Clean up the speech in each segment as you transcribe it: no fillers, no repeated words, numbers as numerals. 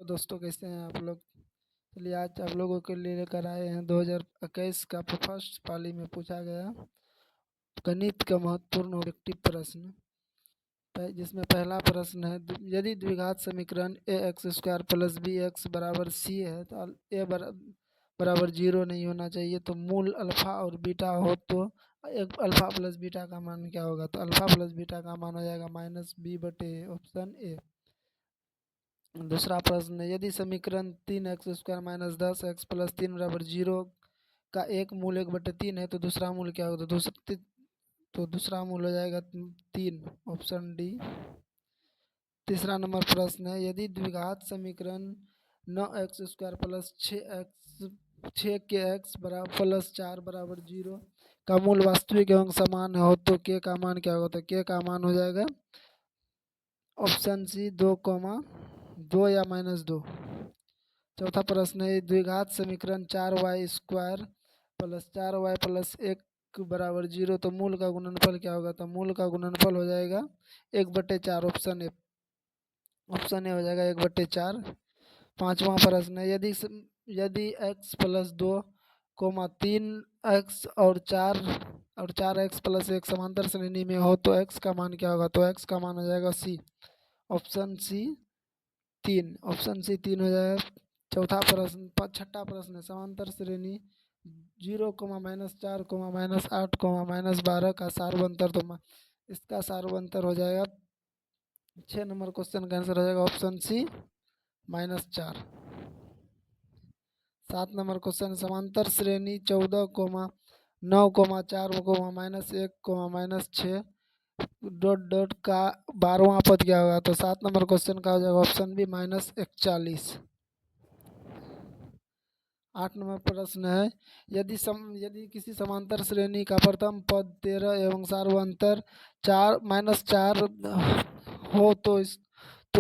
तो दोस्तों कैसे हैं आप लोग। चलिए आज आप लोगों के लिए लेकर आए हैं 2021 का फर्स्ट पाली में पूछा गया गणित का महत्वपूर्ण ऑब्जेक्टिव प्रश्न, जिसमें पहला प्रश्न है यदि द्विघात समीकरण A X square plus B X बराबर सी है तो ए बराबर जीरो नहीं होना चाहिए, तो मूल अल्फा और बीटा हो तो एक अल्फा प्लस बीटा का मान क्या होगा। तो अल्फा प्लस बीटा का मान हो जाएगा -b/, ऑप्शन ए। दूसरा प्रश्न है यदि समीकरण 3x² - 10x + 3 बराबर जीरो का एक मूल 1/3 है तो दूसरा मूल क्या होगा। तो दूसरा मूल हो जाएगा 3, ऑप्शन डी। तीसरा नंबर प्रश्न है यदि द्विघात समीकरण 9x² + 6x + 4 बराबर जीरो का मूल वास्तविक एवं समान हो तो के का मान क्या होगा। तो के का मान हो जाएगा ऑप्शन सी 2, या -2। चौथा प्रश्न है द्विघात समीकरण 4y² + 4y + 1 बराबर जीरो तो मूल का गुणनफल क्या होगा। तो मूल का गुणनफल हो जाएगा 1/4, ऑप्शन ए हो जाएगा 1/4। पांचवा प्रश्न है यदि x + 2, 3x और 4x + 1 समांतर श्रेणी में हो तो x का मान क्या होगा। तो x का मान हो जाएगा सी, ऑप्शन सी 3 हो जाएगा। छठा प्रश्न है समांतर श्रेणी 0, -4, -8, -12 का सार्वंतर, तो इसका सार्वंतर हो जाएगा 6 नंबर क्वेश्चन का आंसर हो जाएगा ऑप्शन सी -4। 7 नंबर क्वेश्चन समांतर श्रेणी 14, 9, 4, -1, -6 डॉट का 12वां पद क्या होगा। तो 7 नंबर क्वेश्चन का हो जाएगा ऑप्शन बी -41। 8 नंबर प्रश्न है यदि किसी समांतर श्रेणी का प्रथम पद 13 एवं सार्वंतर 4 हो तो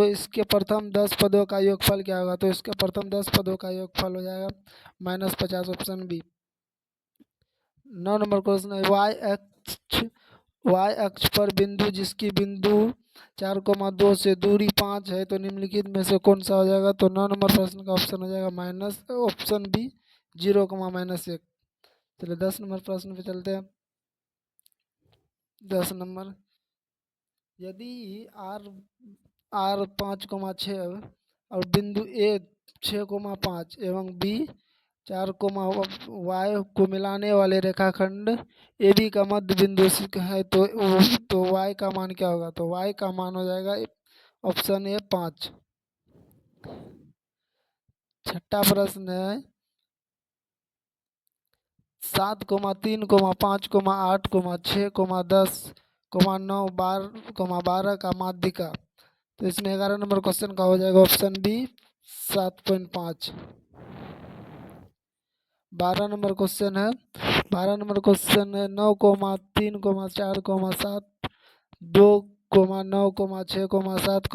इसके प्रथम 10 पदों का योगफल क्या होगा। तो इसके प्रथम 10 पदों का योगफल हो जाएगा -50, ऑप्शन बी। 9 नंबर क्वेश्चन है वाई अक्ष पर बिंदु जिसकी बिंदु 4,2 से दूरी 5 है तो निम्नलिखित में से कौन सा हो जाएगा। तो 9 नंबर प्रश्न का ऑप्शन हो जाएगा ऑप्शन बी 0, -1। चलिए 10 नंबर प्रश्न पे चलते हैं। 10 नंबर यदि आर 5,6 और बिंदु ए 6,5 एवं बी 4, वाई को मिलाने वाले रेखाखंड ए बी का मध्य बिंदु है तो वाई का मान क्या होगा। तो वाई का मान हो जाएगा ऑप्शन ए 5। छठा प्रश्न है 7, 3, 5, 8, 6, 10, 9, 12 का माध्यिका, तो इसमें 11 नंबर क्वेश्चन का हो जाएगा ऑप्शन बी 7.5। 12 नंबर क्वेश्चन है 9, 3, 4, 7, 2, 9, 6, 7,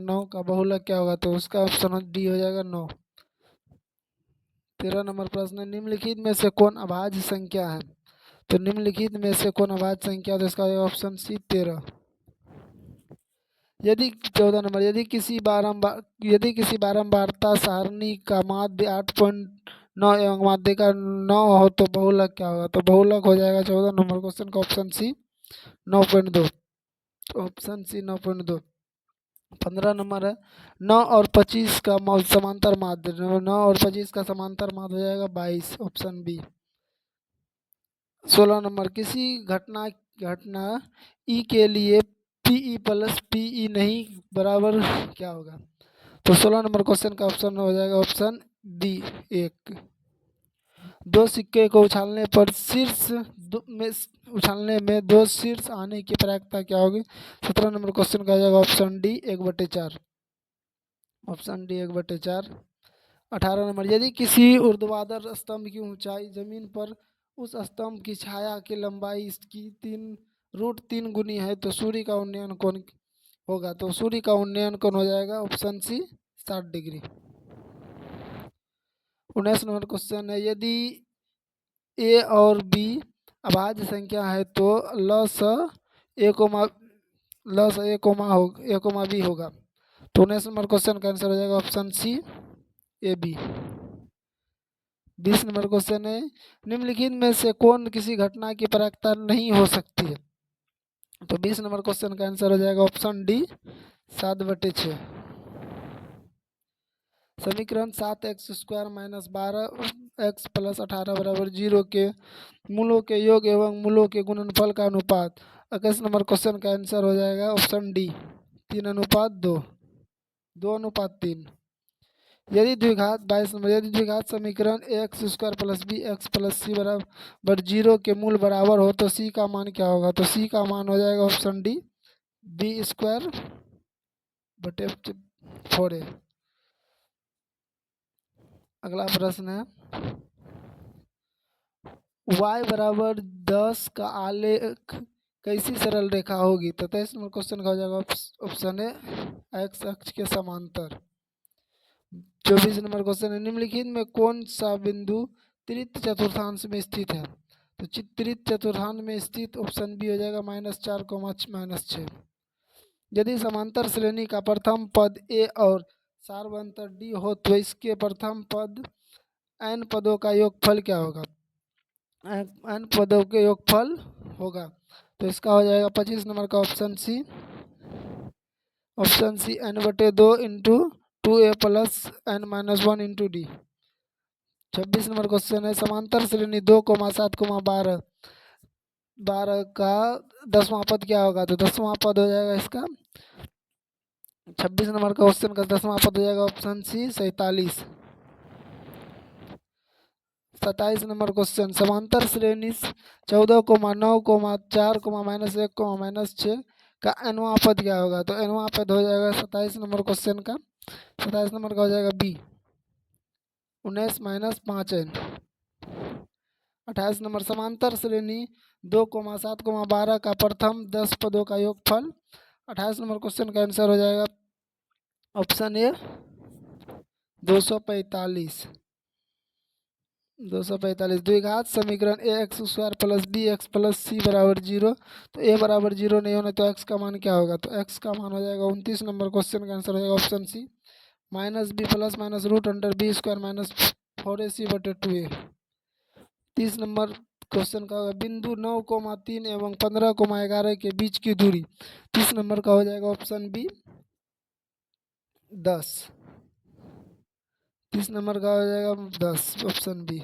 9 का बहुलक क्या होगा। तो उसका ऑप्शन डी हो जाएगा 9। 13 नंबर प्रश्न निम्नलिखित में से कौन अभाज्य संख्या है। तो निम्नलिखित में से कौन अभाज्य संख्या, तो इसका ऑप्शन सी 13। 14 नंबर यदि किसी बारंबारता सारणी का माध्य 8.9 एवं माध्य का 9 हो तो बहुलक क्या होगा। तो बहुलक हो जाएगा 14 नंबर क्वेश्चन का option C 9.2, option C 9.2। 15 number है 9 और 25 का समांतर माध्य, 9 और 25 का समांतर माध्य हो जाएगा 22, ऑप्शन बी। 16 नंबर किसी घटना ई के लिए पीई प्लस पीई नहीं बराबर क्या होगा। तो 16 नंबर क्वेश्चन का ऑप्शन हो जाएगा ऑप्शन बी 1। दो सिक्के को उछालने पर उछालने में दो शीर्ष आने की प्रायिकता क्या होगी। 17 नंबर क्वेश्चन का हो जाएगा option D 1/4, option D 1/4। 18 number यदि किसी ऊर्ध्वाधर स्तंभ की ऊंचाई जमीन पर उस स्तंभ की छाया की लंबाई इसकी √3 गुनी है तो सूर्य का उन्नयन कोण होगा। तो सूर्य का उन्नयन कोण हो जाएगा option C 60 degree. 19 number question है यदि ए और बी अभाज्य संख्या है तो लस ए, बी होगा। तो 19 नंबर क्वेश्चन का आंसर हो जाएगा option C A B. 20 number question है, निम्नलिखित में से कौन किसी घटना की प्रायिकता नहीं हो सकती है? तो 20 नंबर क्वेश्चन का आंसर हो जाएगा ऑप्शन डी 7/6। समीकरण 7x² - 12x + 18 = 0 के मूलों के योग एवं मूलों के गुणनफल का अनुपात। 21 नंबर क्वेश्चन का आंसर हो जाएगा ऑप्शन डी 3:2, 2:3। यदि द्विघात 22 नंबर, यदि द्विघात समीकरण ax² + bx + c बराबर 0 के मूल बराबर हो तो c का मान क्या होगा? तो c का मान हो जाएगा ऑप्शन डी b²/4a। अगला प्रश्न है, y बराबर 10 का आलेख कैसी सरल रेखा होगी? तो 23 नंबर क्वेश्चन का हो जाएगा ऑप्शन ए x अक्ष के समांतर। 24 नंबर क्वेश्चन है, निम्नलिखित में कौन सा बिंदु तृतीय चतुर्थांश में स्थित है? तो तृतीय चतुर्थांश में स्थित ऑप्शन बी हो जाएगा -4, -6। यदि समांतर श्रेणी का प्रथम पद ए और सार्वंतर डी हो तो इसके प्रथम पद n पदों का योगफल क्या होगा? n पदों के योगफल होगा, तो इसका हो जाएगा 25 नंबर का option C n/2 × 2a + n-1 × d। 26 number question है, समांतर श्रेणी 2, 7, 12 का 10वां पद क्या होगा? तो 10वां पद हो जाएगा इसका 26 नंबर का क्वेश्चन का 10वां पद हो जाएगा ऑप्शन सी 47। 27 नंबर क्वेश्चन, समांतर श्रेणी 14, 9, 4, -1, -6 का nवां पद क्या होगा? तो nवां पद हो जाएगा 27 नंबर क्वेश्चन का 27 नंबर का हो जाएगा बी 19 - 5n। 28 नंबर, समांतर श्रेणी 2, 7, 12 का प्रथम 10 पदों का योगफल। 28 नंबर क्वेश्चन का आंसर हो जाएगा ऑप्शन ए 245। 245। द्विघात समीकरण ax² + bx + c = 0, तो a बराबर 0 नहीं होने तो x का मान क्या होगा? तो x का मान हो जाएगा 29 नंबर क्वेश्चन का आंसर हो जाएगा option C -b + √b² - 4ac/2a। 30 number question का होगा, बिंदु 9, 3 एवं 15, 11 के बीच की दूरी। 30 नंबर का हो जाएगा ऑप्शन बी 10। 30 नंबर का हो जाएगा 10 ऑप्शन बी।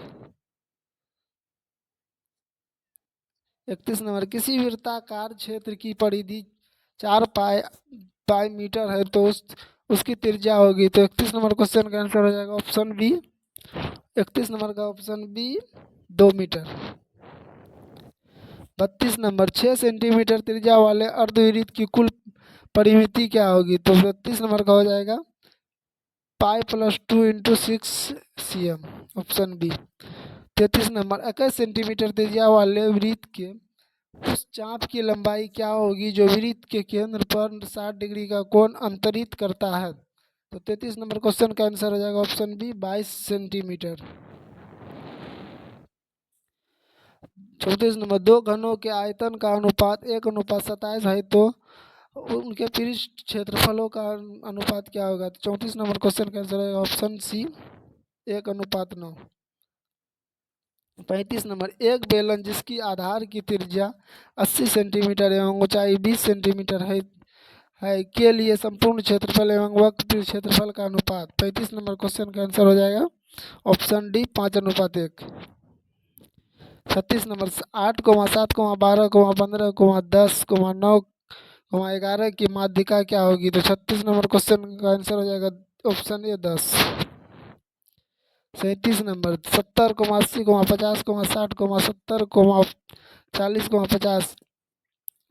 31 नंबर, किसी वृत्ताकार क्षेत्र की परिधि 4 पाई मीटर है तो उसकी त्रिज्या होगी। तो 31 नंबर क्वेश्चन का आंसर हो जाएगा ऑप्शन बी 31 नंबर का option B 2 metre. 32 number, 6 centimetre त्रिज्या वाले अर्धवृत्त की कुल परिमिति क्या होगी? तो 32 नंबर का हो जाएगा pi + 2 × 6 cm option B. 33 number, 21 centimetre त्रिज्या वाले वृत्त के उस चाप की लंबाई क्या होगी जो वृत्त के केंद्र पर 60 डिग्री का कोण अंतरित करता है? तो 33 नंबर क्वेश्चन का आंसर हो जाएगा ऑप्शन बी 22 सेंटीमीटर। 34 नंबर, दो घनों के आयतन का अनुपात 1:27 है तो उनके पृष्ठ क्षेत्रफलों का अनुपात क्या होगा? तो 34 नंबर क्वेश्चन का आंसर है ऑप्शन सी 1:9। 35 नंबर, एक बेलन जिसकी आधार की त्रिज्या 80 सेंटीमीटर एवं ऊंचाई 20 सेंटीमीटर है के लिए संपूर्ण क्षेत्रफल एवं वक्र क्षेत्रफल का अनुपात। 35 नंबर क्वेश्चन का आंसर हो जाएगा ऑप्शन डी 5:1। 36 नंबर, 8, 7, 12, 15, 10, 9, 11 की माध्यिका क्या होगी? तो 36 नंबर क्वेश्चन का आंसर हो जाएगा ऑप्शन ए 10। 37 नंबर, 70, 80, 50, 60, 70, 40, 50,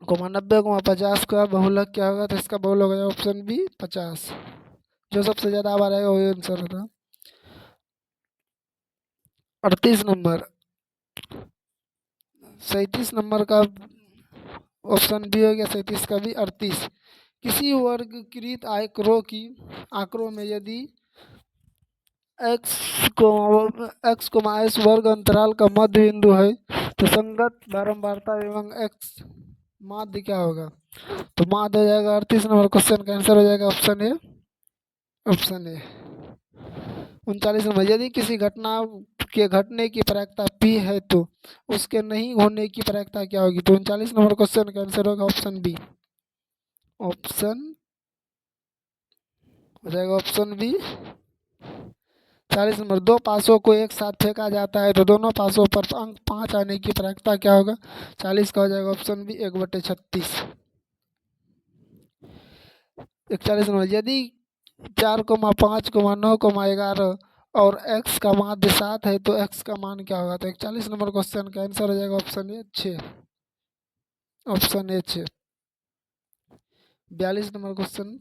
90, 50 का बहुलक क्या होगा? तो इसका बहुलक होगा ऑप्शन बी 50। जो सबसे ज़्यादा बार आएगा वही आंसर होगा। 38 नंबर, 37 नंबर का ऑप्शन बी हो गया 37 का भी 38। किसी वर्गीकृत आंकड़ों में यदि x, s वर्ग अंतराल का मध्य बिंदु है तो संगत बारंबारता एवं x माध्य क्या होगा? तो माध्य हो जाएगा 38 नंबर क्वेश्चन का आंसर हो जाएगा option A option A. 39 number, यदि किसी घटना के घटने की प्रायिकता p है तो उसके नहीं होने की प्रायिकता क्या होगी? तो 39 नंबर क्वेश्चन का आंसर होगा ऑप्शन बी। ऑप्शन हो जाएगा ऑप्शन बी। 40 नंबर, दो पासों को एक साथ फेंका जाता है तो दोनों पासों पर अंक 5 आने की प्रायिकता क्या होगा? 40 का हो जाएगा ऑप्शन बी 1/36। 41 नंबर, यदि 4,5,9,11 और x का माध्य 7 है तो x का मान क्या होगा? तो 41 नंबर क्वेश्चन का आंसर हो जाएगा option A 6। Option A 6। 42 number question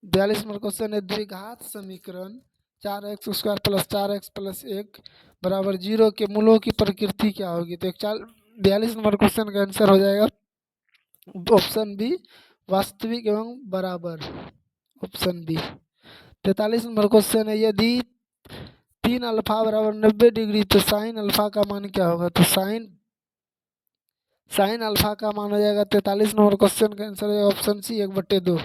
42 number question है, द्विघात समीकरण 4x² + 4x + 1 बराबर 0 के मूलों की प्रकृति क्या होगी? तो 42 नंबर क्वेश्चन का आंसर हो जाएगा ऑप्शन बी वास्तविक एवं बराबर। Option B. 43 नंबर क्वेश्चन है, यदि 3 अल्फा बराबर 90 डिग्री तो साइन अल्फा का मान क्या होगा? तो साइन अल्फा का मान हो जाएगा 43 नंबर क्वेश्चन का आंसर है ऑप्शन सी 1/2।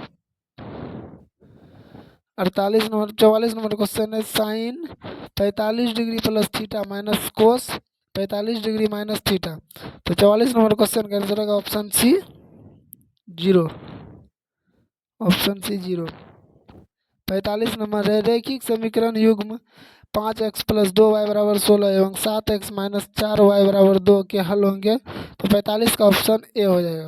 44 नंबर क्वेश्चन है, sine 45 degree plus theta minus cos 45 degree minus theta. तो 44 नंबर क्वेश्चन का आंसर होगा option C 0। Option C 0। 45 number है, रैखिक समीकरण युग्म 5x + 2y = 16 एवं 7x - 4y = 2 के हल होंगे। तो 45 का ऑप्शन ए हो जाएगा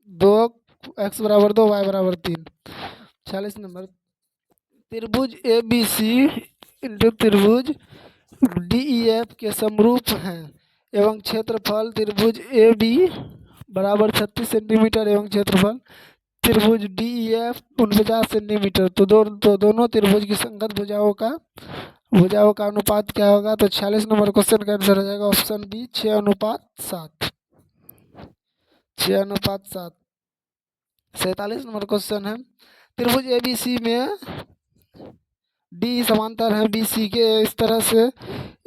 2x = 2 y = 3। 46 नंबर, त्रिभुज ए बी सी इंटू त्रिभुज डी ई एफ के समरूप हैं एवं क्षेत्रफल त्रिभुज ए बी बराबर 36 सेंटीमीटर एवं क्षेत्रफल त्रिभुज डी ई एफ 49 सेंटीमीटर। तो दोनों त्रिभुज की संगत भुजाओं का अनुपात क्या होगा? तो 46 नंबर क्वेश्चन का आंसर हो जाएगा ऑप्शन बी 6:7। 6:7। 47 नंबर क्वेश्चन है, त्रिभुज ए बी सी में डी समांतर है बी सी के, इस तरह से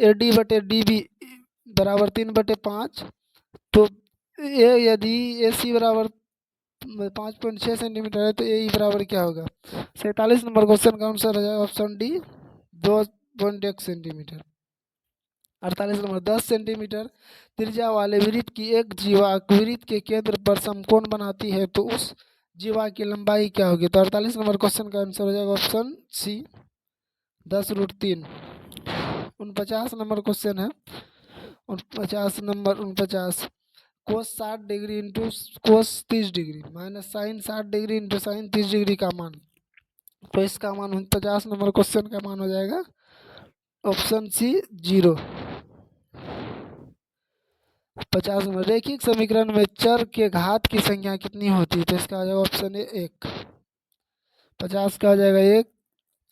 ए डी बटे डी बी बराबर 3/5। तो ए यदि ए सी बराबर 5.6 सेंटीमीटर है तो ए बराबर क्या होगा? 47 नंबर क्वेश्चन का आंसर हो जाएगा option D 2.1 centimetre. 48 number, 10 centimetre त्रिज्या वाले वृत्त की एक जीवा वृत्त के केंद्र पर समकोण बनाती है तो उस जीवा की लंबाई क्या होगी? तो 48 नंबर क्वेश्चन का आंसर हो जाएगा ऑप्शन सी 10√3। 49 नंबर क्वेश्चन है, 49 cos 60 degree into cos 30 degree minus sine 60 degree into sine 30 degree का मान। तो इसका मान 49 नंबर क्वेश्चन का मान हो जाएगा ऑप्शन सी 0। 50 नंबर, रैखिक समीकरण में चर के घात की संख्या कितनी होती है? तो इसका हो जाएगा ऑप्शन ए 1। 50 का हो जाएगा 1।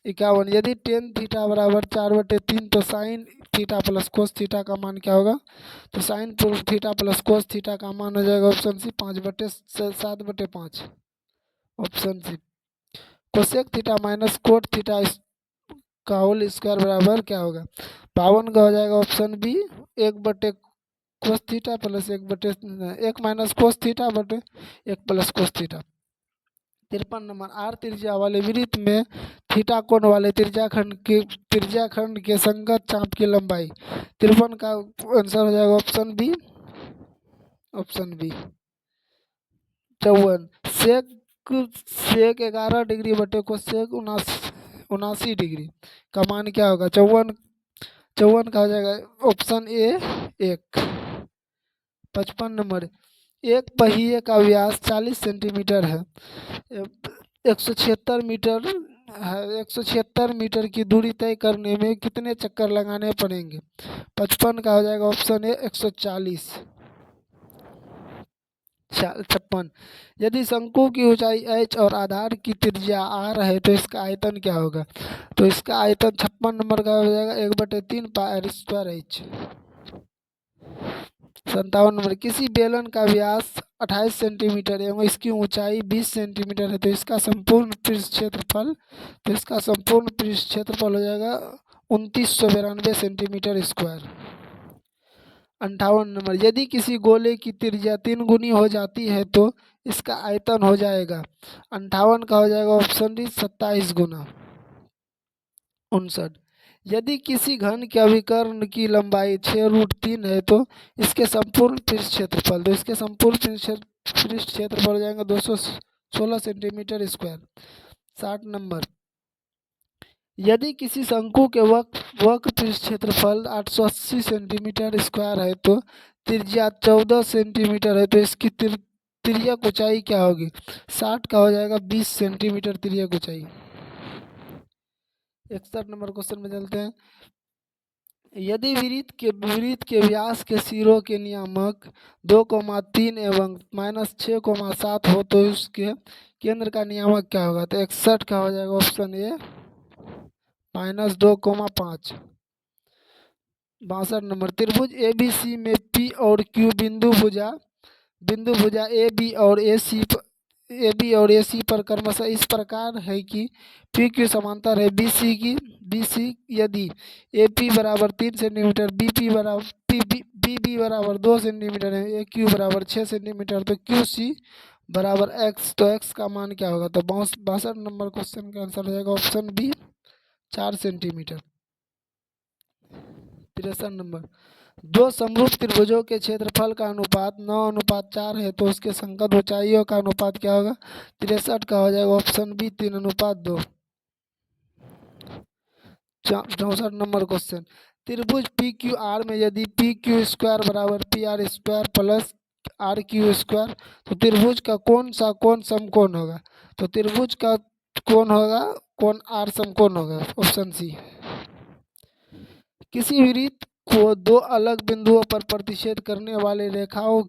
51, यदि टेन थीटा बराबर 4/3 तो sine theta plus cos theta का मान क्या होगा? तो sine theta plus cos theta का मान हो जाएगा option C 7/5। Option C. Cosec theta minus cot theta का होल स्क्वायर बराबर क्या होगा? 52 का हो जाएगा ऑप्शन बी 1/कोस theta plus 1 minus cos theta बटे 1 plus cos theta. 53 number, R त्रिज्या वाले वृत्त में थीटा कोण वाले त्रिज्याखंड के संगत चाप की लंबाई। 53 का आंसर हो जाएगा option B. Option B. 54, sec 11 degree बटे कोसेक 79 डिग्री का मान क्या होगा? 54 का हो जाएगा ऑप्शन ए 1। 55 नंबर, एक पहिए का व्यास 40 सेंटीमीटर है, 176 मीटर है, 176 मीटर की दूरी तय करने में कितने चक्कर लगाने पड़ेंगे? 55 का हो जाएगा ऑप्शन ए 140। 56, यदि शंकु की ऊंचाई h और आधार की त्रिज्या r है तो इसका आयतन क्या होगा? तो इसका आयतन 56 नंबर का हो जाएगा 1/3 πr²h। 57 नंबर, किसी बेलन का व्यास 28 सेंटीमीटर एवं इसकी ऊंचाई 20 सेंटीमीटर है तो इसका संपूर्ण पृष्ठ क्षेत्रफल हो जाएगा 2992 सेंटीमीटर स्क्वायर। 58 नंबर, यदि किसी गोले की त्रिज्या 3 गुनी हो जाती है तो इसका आयतन हो जाएगा 58 का हो जाएगा ऑप्शन डी 27 गुना 59। यदि किसी घन के अभिकर्ण की लंबाई 6√3 है तो इसके संपूर्ण पृष्ठ क्षेत्रफल, तो इसके संपूर्ण पृष्ठ क्षेत्रफल हो जाएंगे 216 सेंटीमीटर स्क्वायर। 60 नंबर, यदि किसी शंकु के वक्र पृष्ठ क्षेत्रफल 880 सेंटीमीटर स्क्वायर है तो त्रिज्या 14 सेंटीमीटर है तो इसकी तिर्यक ऊंचाई क्या होगी? 60 का हो जाएगा 20 सेंटीमीटर तिर्यक ऊंचाई। 61 नंबर क्वेश्चन में चलते हैं। यदि वृत्त के व्यास के सिरों के नियामक 2,3 एवं -6,7 हो तो उसके केंद्र का नियामक क्या होगा? तो 61 का हो जाएगा ऑप्शन ए -2,5। 62 नंबर, त्रिभुज ABC में P और Q बिंदु भुजा AB और AC पर क्रमशः इस प्रकार है कि PQ समांतर है BC यदि AP बराबर 3 सेंटीमीटर, BB बराबर 2 सेंटीमीटर है, AQ बराबर 6 सेंटीमीटर, तो QC बराबर x, तो x का मान क्या होगा? तो 62 नंबर क्वेश्चन का आंसर हो जाएगा ऑप्शन बी 4 सेंटीमीटर। 63 नंबर, दो समरूप त्रिभुजों के क्षेत्रफल का अनुपात 9:4 है तो उसके संगत ऊंचाइयों का अनुपात क्या होगा? 63 का हो जाएगा ऑप्शन बी 3:2। 64 नंबर क्वेश्चन, त्रिभुज PQR में यदि PQ² बराबर PR² प्लस RQ² तो त्रिभुज का कौन सा कोण समकोण होगा? तो त्रिभुज का कोण होगा कोण R समकोण होगा, ऑप्शन सी। किसी वृत्त को दो अलग बिंदुओं पर प्रतिच्छेद करने वाले रेखाओं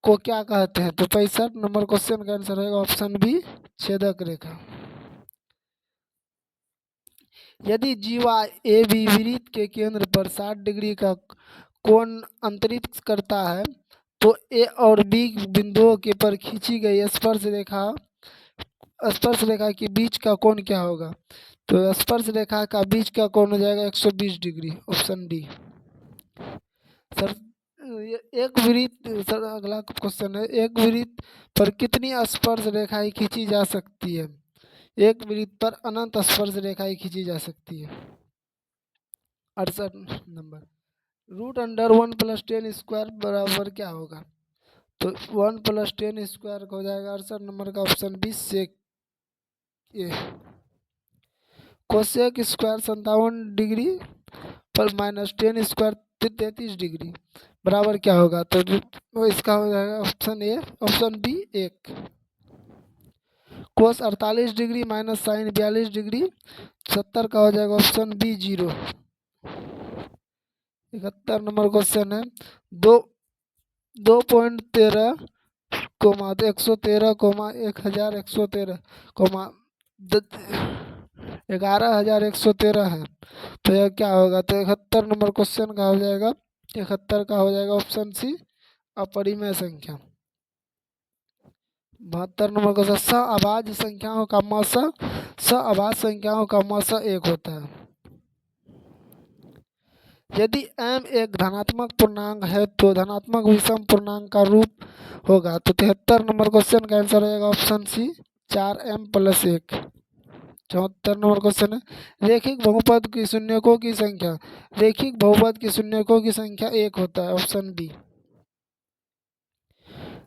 को क्या कहते हैं? तो 65 नंबर क्वेश्चन का आंसर रहेगा ऑप्शन बी छेदक रेखा। यदि जीवा AB वृत्त के केंद्र पर 60 डिग्री का कोण अंतरित करता है तो A और B बिंदुओं के पर खींची गई स्पर्श रेखा के बीच का कोण क्या होगा? तो स्पर्श रेखा का बीच का कोण हो जाएगा 120 डिग्री, ऑप्शन डी। सर अगला क्वेश्चन है, एक वृत्त पर कितनी स्पर्श रेखाएं खींची जा सकती है? एक वृत्त पर अनंत स्पर्श रेखाएं खींची जा सकती है। 68 नंबर, √1 + 10 स्क्वायर बराबर क्या होगा? तो 1 + 10 स्क्वायर हो जाएगा 68 नंबर का ऑप्शन 20 से कोसेक स्क्वायर 57 डिग्री पर -10 स्क्वायर 33 डिग्री बराबर क्या होगा? तो इसका हो जाएगा option A, option B 1। Cos 48 degree minus sine 42 degree 70 का हो जाएगा ऑप्शन बी 0। 71 नंबर क्वेश्चन है, 2.13 113 1113 1113 है तो यह क्या होगा? तो 71 नंबर क्वेश्चन का हो जाएगा 71 का हो जाएगा ऑप्शन सी अपरिमेय संख्या। 72 नंबर क्वेश्चन, सअभाज्य संख्याओं का मौसा 1 होता है। यदि m एक धनात्मक पूर्णांक है तो धनात्मक विषम पूर्णांक का रूप होगा। तो 73 नंबर क्वेश्चन का आंसर हो जाएगा ऑप्शन सी 4m + 1। 74 नंबर क्वेश्चन है, रैखिक बहुपद की शून्यकों की संख्या 1 होता है, option B.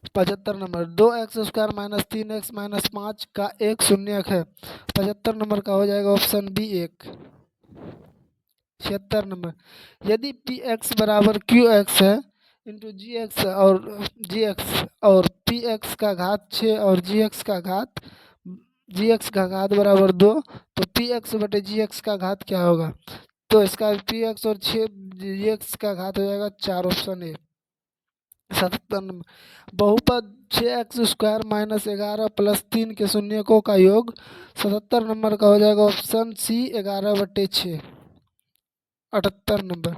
75 number, 2x² - 3x - 5 का एक शून्यक है। 75 नंबर का हो जाएगा ऑप्शन बी 1। 76 नंबर, यदि px बराबर qx है इंटू gx और px का घात 6 और gx का घात बराबर 2 तो px बटे gx का घात क्या होगा? तो इसका px और 6 gx का घात हो जाएगा 4, ऑप्शन ए। 77 नंबर, बहुपद 6x² - 11 + 3 के शून्यकों का योग 77 नंबर का हो जाएगा ऑप्शन सी 11/6। 78 नंबर,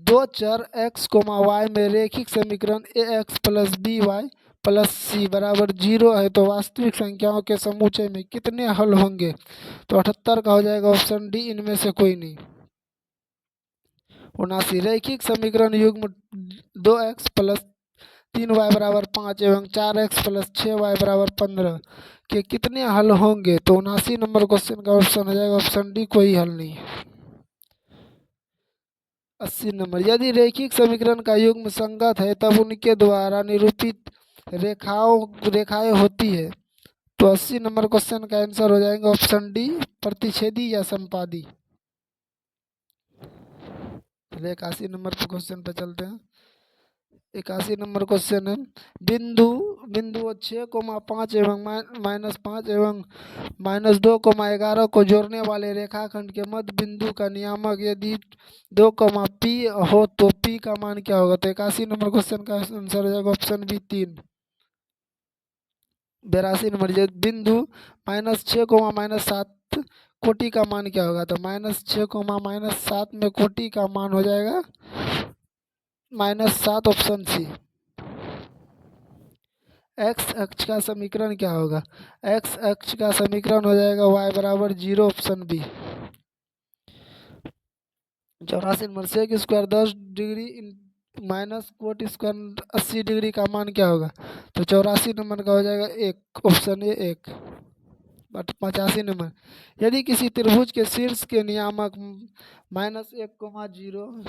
दो चर x, y में रैखिक समीकरण ax + by + c बराबर 0 है तो वास्तविक संख्याओं के समुच्चय में कितने हल होंगे? तो 78 का हो जाएगा ऑप्शन डी इनमें से कोई नहीं। 79, रैखिक समीकरण युग्म 2x + 3y बराबर 5 एवं 4x प्लस 6y बराबर 15 के कितने हल होंगे? तो 79 नंबर क्वेश्चन का ऑप्शन हो जाएगा ऑप्शन डी, कोई हल नहीं है। 80 नंबर, यदि रैखिक समीकरण का युग्म संगत है तब उनके द्वारा निरूपित रेखाएं होती है। तो 80 नंबर क्वेश्चन का आंसर हो जाएगा ऑप्शन डी, प्रतिच्छेदी या संपादी। 81 नंबर क्वेश्चन पे चलते हैं। 81 नंबर क्वेश्चन है, बिंदु बिंदु 6,5 एवं -5 एवं -2,11 को जोड़ने वाले रेखाखंड के मध्य बिंदु का नियामक यदि 2, P हो तो P का मान क्या होगा? तो 81 नंबर क्वेश्चन का आंसर हो जाएगा ऑप्शन बी, 3। 82 नंबर, बिंदु -6, कोटि का मान क्या होगा? तो -6, -7 में कोटि का मान हो जाएगा -7, ऑप्शन सी। एक्स अक्ष का समीकरण क्या होगा? एक्स अक्ष का समीकरण हो जाएगा y बराबर 0, option B. 84 number, sec square 10 degree minus cot square 80 degree का मान क्या होगा? तो 84 नंबर का हो जाएगा 1, ऑप्शन ए 1। 85 नंबर, यदि किसी त्रिभुज के शीर्ष के नियामक -1,0,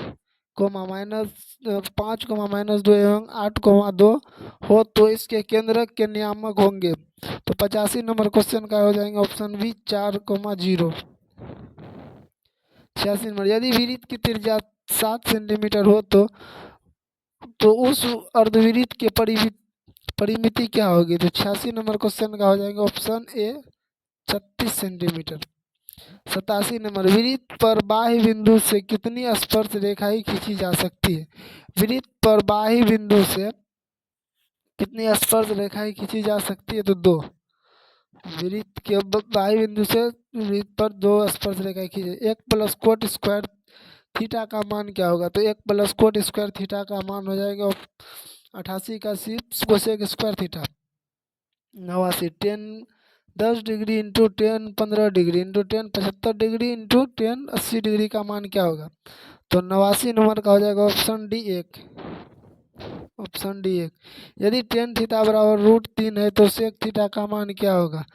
-5, -2 एवं 8,2 हो तो इसके केंद्रक के नियामक होंगे। तो 85 नंबर क्वेश्चन का हो जाएंगे ऑप्शन बी, 4,0। 86 नंबर, यदि वृत्त की त्रिज्या 7 सेंटीमीटर हो तो उस अर्धवृत्त के परिमिति क्या होगी? तो 86 नंबर क्वेश्चन का हो जाएगा ऑप्शन ए, 36 सेंटीमीटर। 87 नंबर, वृत्त पर बाह्य बिंदु से कितनी स्पर्श रेखाएं खींची जा सकती है? वृत्त पर बाह्य बिंदु से कितनी स्पर्श रेखाएं खींची जा सकती है? तो 2। वृत्त के बाह्य बिंदु से वृत्त पर 2 स्पर्श रेखाएं खींची। 1 प्लस कोट स्क्वायर थीटा का मान क्या होगा? तो 1 प्लस कोट स्क्वायर थीटा का मान हो जाएगा 88 का cosec square theta. 89, 10 degree into 10 15 degree into 10 75 degree into 10 80 degree का मान क्या होगा? तो 89 नंबर का हो जाएगा ऑप्शन डी, 1, ऑप्शन डी 1। यदि टेन थीटा बराबर √3 है तो सेक थीटा का मान क्या होगा?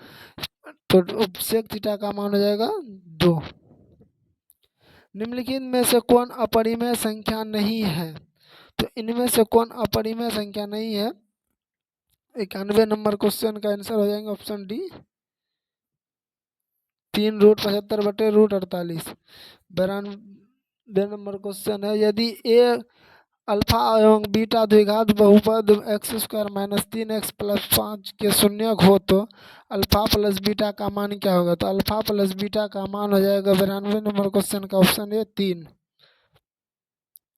तो सेक थीटा का मान हो जाएगा 2। निम्नलिखित में से कौन अपरिमेय संख्या नहीं है? तो इनमें से कौन अपरिमेय संख्या नहीं है? 91 नंबर क्वेश्चन का आंसर हो जाएगा ऑप्शन डी, 3√75/√48। 92 नंबर क्वेश्चन है, यदि ए अल्फा एवं बीटा द्विघात बहुपद x² - 3x + 5 के शून्यक हो तो अल्फा प्लस बीटा का मान क्या होगा? तो अल्फा प्लस बीटा का मान हो जाएगा 92 नंबर क्वेश्चन का ऑप्शन ए, 3।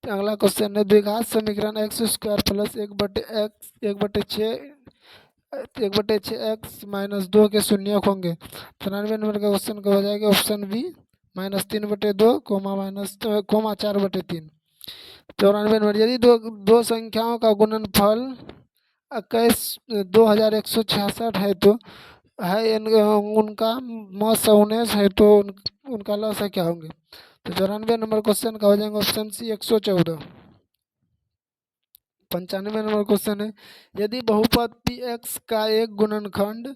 अगला क्वेश्चन है, द्विघात समीकरण x² + 1/6x - 2 के शून्यक होंगे। 93 नंबर का क्वेश्चन का हो जाएगा ऑप्शन बी, -3/2, -4/3। 94 नंबर, यदि दो संख्याओं का गुणनफल 2166 है तो उनका मौसा 19 है तो उनका लसा क्या होंगे? तो 94 नंबर क्वेश्चन का हो जाएगा ऑप्शन सी, 114। 95 नंबर क्वेश्चन है, यदि बहुपद पी एक्स का एक गुणनखंड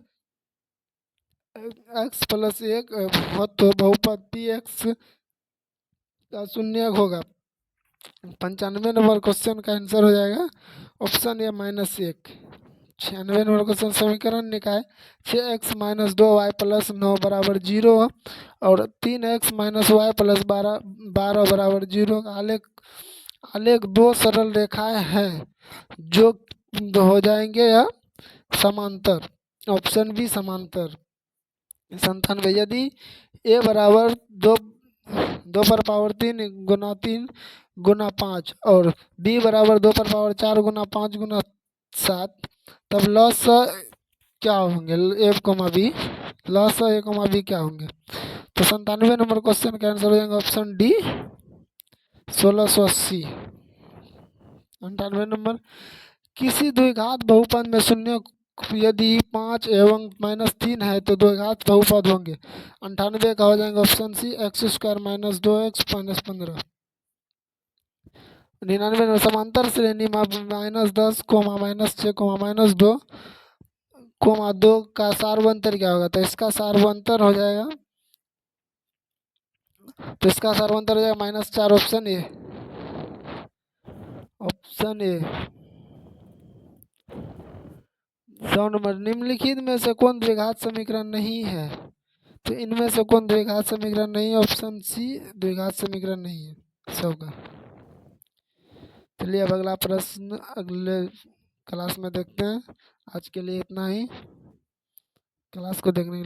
x + 1 हो तो बहुपद पी एक्स का शून्यक होगा। 95 नंबर क्वेश्चन का आंसर हो जाएगा ऑप्शन ए, -1। 96 नंबर क्वेश्चन, समीकरण निकाय 6x - 2y + 9 = 0 और 3x - y + 12 = 0 का आलेख 2 सरल रेखाएं हैं जो हो जाएंगे या समांतर, ऑप्शन बी, समांतर। 97, यदि a बराबर 2/3 × 3 × 5 और b बराबर 2/4 × 5 × 7 तब लॉस क्या होंगे? a, लॉस a, b क्या होंगे? तो 97 नंबर क्वेश्चन का आंसर हो जाएगा ऑप्शन डी, 1680। 98 नंबर, किसी द्विघात बहुपद में शून्य यदि 5 एवं -3 है तो द्विघात बहुपद होंगे। 98 का हो जाएगा ऑप्शन सी, x² - 2x - 15। 99 में समांतर श्रेणी में -10, -6, -2, -2 का सार्वंतर क्या होगा? तो इसका सार्वंतर हो जाएगा, -4। Option A. 100 नंबर, निम्नलिखित में से कौन द्विघात समीकरण नहीं है? तो इनमें से कौन द्विघात समीकरण नहीं है? ऑप्शन सी द्विघात समीकरण नहीं है 100 का। चलिए अब अगला प्रश्न अगले क्लास में देखते हैं। आज के लिए इतना ही। क्लास को देखने के लिए